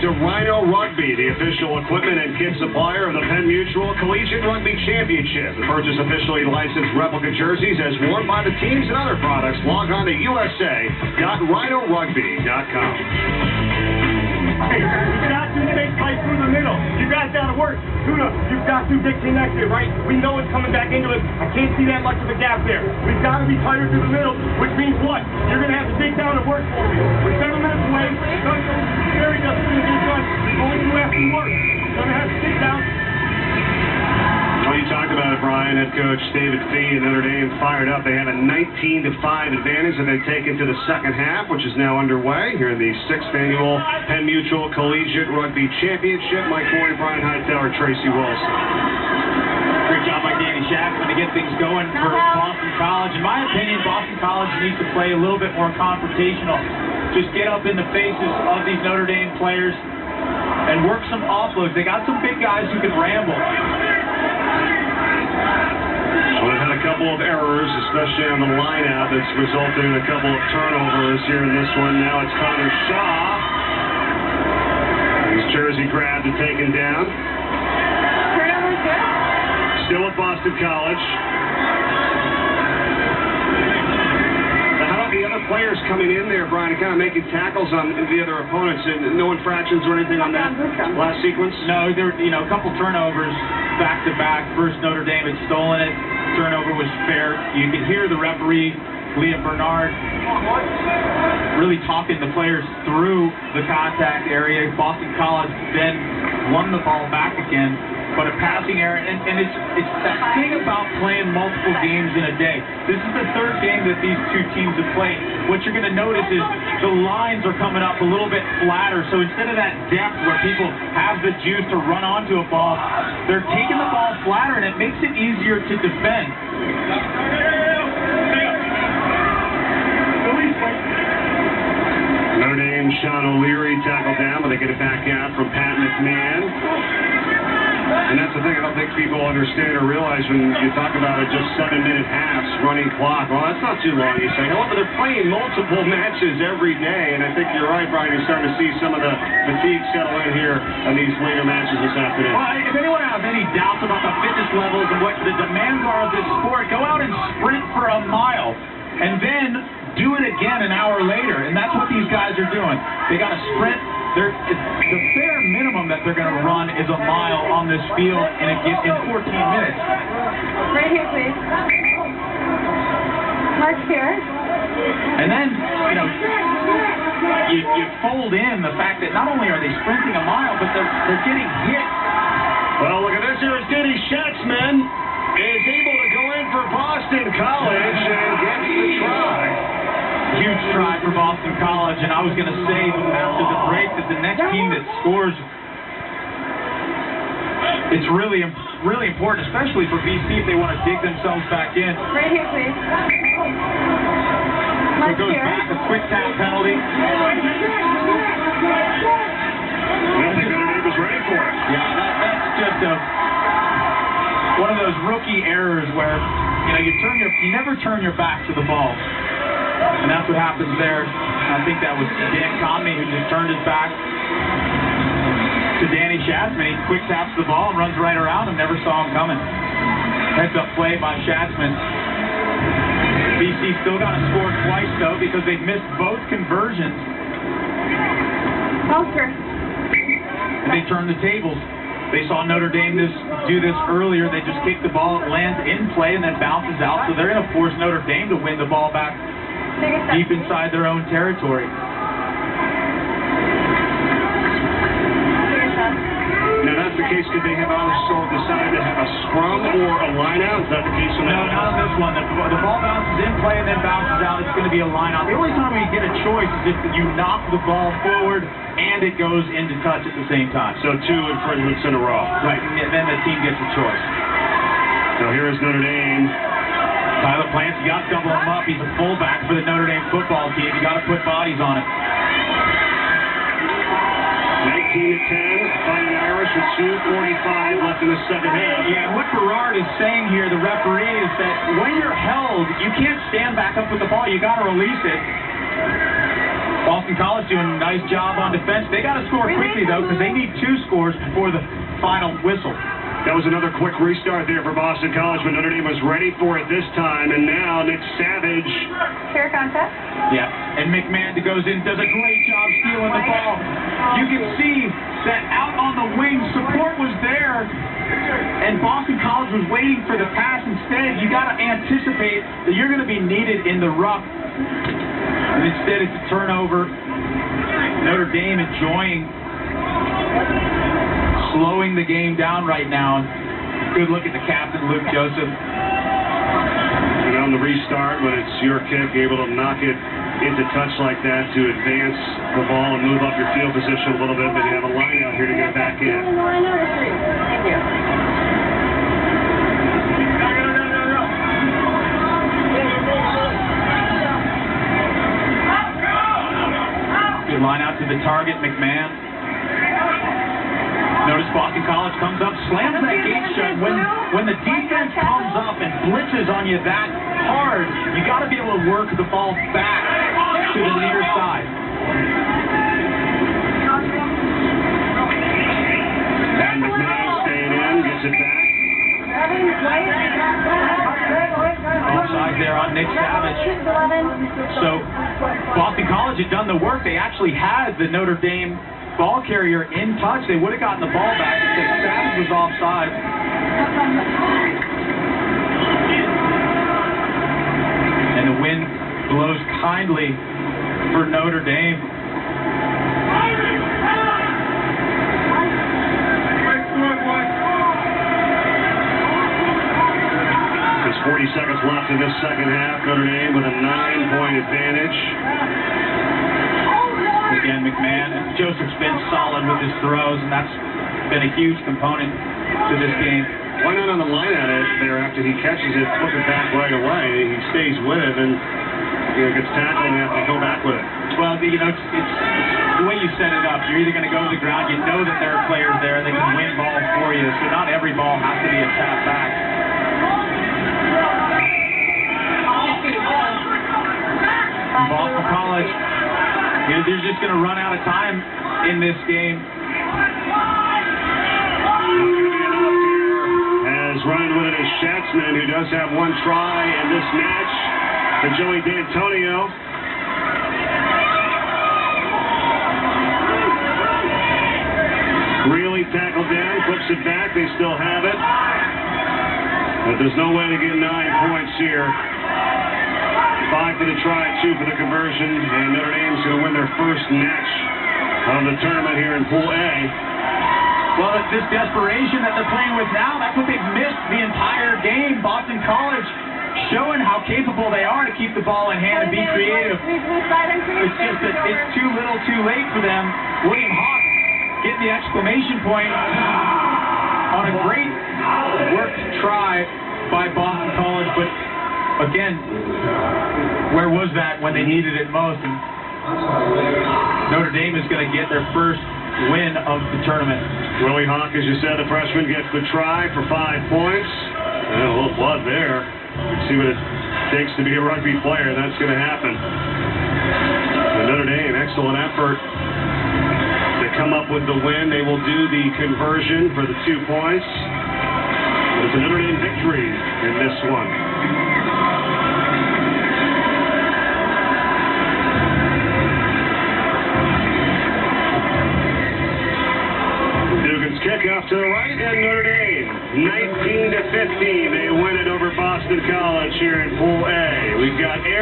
to Rhino Rugby, the official equipment and kit supplier of the Penn Mutual Collegiate Rugby Championship. To purchase officially licensed replica jerseys as worn by the teams and other products, log on to usa.rhinorugby.com. Hey, you got to take right through the middle. You guys got to work. Tuna, you've got to get connected, right? We know it's coming back into it. I can't see that much of a gap there. We've got to be tighter through the middle, which means what? You're going to have to dig down and work for me. We're 7 minutes away. Gary doesn't going to get done. We're going to have to work. You're going to have to dig down. Well, you talked about it, Brian. Head coach David Fee and Notre Dame fired up. They have a 19-5 advantage that they've taken to the second half, which is now underway here in the 6th annual Penn Mutual Collegiate Rugby Championship. Mike Moore, Brian Hightower, Tracy Wilson. Great job by Danny Shackman to get things going for Boston College. In my opinion, Boston College needs to play a little bit more confrontational. Just get up in the faces of these Notre Dame players and work some offloads. They got some big guys who can ramble. Well, they've had a couple of errors, especially on the line-out, that's resulted in a couple of turnovers here in this one. Now it's Connor Shaw. His jersey grabbed and taken down. Turnover good. Still at Boston College. Now, how about the other players coming in there, Brian, and kind of making tackles on the other opponents? And no infractions or anything on that last sequence? No, there were, a couple turnovers back-to-back. First, Notre Dame had stolen it. Turnover was fair. You could hear the referee, Liam Bernard, really talking the players through the contact area. Boston College then won the ball back again, but a passing error. And it's that thing about playing multiple games in a day. This is the 3rd game that these two teams have played. What you're going to notice is the lines are coming up a little bit flatter. So instead of that depth where people have the juice to run onto a ball, they're taking the ball flatter, and it makes it easier to defend. Notre Dame, Sean O'Leary tackled down, but they get it back out from Pat McMahon. And that's the thing I don't think people understand or realize when you talk about it, just 7-minute halves, running clock. Well, that's not too long, you say. However, they're playing multiple matches every day, and I think you're right, Brian. You're starting to see some of the fatigue settle in here in these later matches this afternoon. Well, if anyone has any doubts about the fitness levels and what the demands are of this sport, go out and sprint for a mile, and then do it again an hour later. And that's what these guys are doing. They got to sprint. The bare minimum that they're going to run is a mile on this field in 14 minutes. Right here, please. Mark here. And then, you fold in the fact that not only are they sprinting a mile, but they're getting hit. Well, look at this here as Danny Shackman is able to go in for Boston College and gets the try. Huge try for Boston College, and I was going to say after the break that the next team that scores, it's really important, especially for BC if they want to dig themselves back in. Right here, please. So it goes back, a quick tap penalty. I don't think Notre Dame was ready for it. Yeah, that's just one of those rookie errors where you never turn your back to the ball. And that's what happens there. I think that was Dan Conley who just turned his back to Danny Shackman. He quick taps the ball and runs right around him. Never saw him coming. Heads up play by Shackman. BC still got to score twice, though, because they've missed both conversions. And they turned the tables. They saw Notre Dame do this earlier. They just kicked the ball, it lands in play, and then bounces out. So they're going to force Notre Dame to win the ball back deep inside their own territory. Now, that's the case. Could they have also decided to have a scrum or a line-out? Is that the case? No, not on this one. The ball bounces in play and then bounces out. It's going to be a line-out. The only time we get a choice is if you knock the ball forward and it goes into touch at the same time. So 2 infringements in a row. Right, and then the team gets a choice. So here is Notre Dame. Tyler Plants, you got to double him up. He's a fullback for the Notre Dame football team. You got to put bodies on it. 19-10, Fighting Irish with 2:45 left in the second half. Yeah, and what Berard is saying here, the referee, is that when you're held, you can't stand back up with the ball. You got to release it. Boston College doing a nice job on defense. They got to score quickly, though, because they need 2 scores before the final whistle. That was another quick restart there for Boston College, but Notre Dame was ready for it this time, and now Nick Savage. Fair contact. Yeah, and McMahon goes in, does a great job stealing the ball. You can see that out on the wing, support was there, and Boston College was waiting for the pass instead. You got to anticipate that you're going to be needed in the ruck. And instead, it's a turnover. Notre Dame enjoying slowing the game down right now. Good look at the captain, Luke Joseph. And on the restart, when it's your kick, able to knock it into touch like that to advance the ball and move up your field position a little bit, but you have a line out here to get back in. Thank you. Good line out to the target, McMahon. Notice Boston College comes up, slams that gate shut. When the defense comes up and blitzes on you that hard, you got to be able to work the ball back to the near side. And McMahon staying in, gets it back. Offside there on Nick Savage. So Boston College had done the work. They actually had the Notre Dame ball carrier in touch. They would have gotten the ball back because Savage was offside. And the wind blows kindly for Notre Dame. There's 40 seconds left in this second half. Notre Dame with a 9-point advantage. Again, McMahon. Joseph's been solid with his throws, and that's been a huge component to this game. Why not on the line at it there after he catches it, flip it back right away? He stays with it and gets tackled and have to go back with it. Well, it's the way you set it up. You're either going to go to the ground, you know that there are players there that can win ball for you, so not every ball has to be a tap back. And Boston College, they're just going to run out of time in this game. As running with it is Schatzman, who does have 1 try in this match for Joey D'Antonio. Really tackled down, flips it back, they still have it. But there's no way to get 9 points here. 5 for the try, 2 for the conversion, and Notre Dame's going to win their first match of the tournament here in Pool A. Well, it's this desperation that they're playing with now. That's what they've missed the entire game. Boston College showing how capable they are to keep the ball in hand and be creative. It's just that it's too little too late for them. William Hawk getting the exclamation point on a great worked try by Boston College, but again, where was that when they needed it most? And Notre Dame is going to get their first win of the tournament. Willie Hawk, as you said, the freshman, gets the try for 5 points. And a little blood there. Let's see what it takes to be a rugby player. That's going to happen. And Notre Dame, excellent effort to come up with the win. They will do the conversion for the 2 points. It's a Notre Dame victory in this one. Kickoff to the right, and Notre Dame, 19-15. They win it over Boston College here in Pool A. We've got air.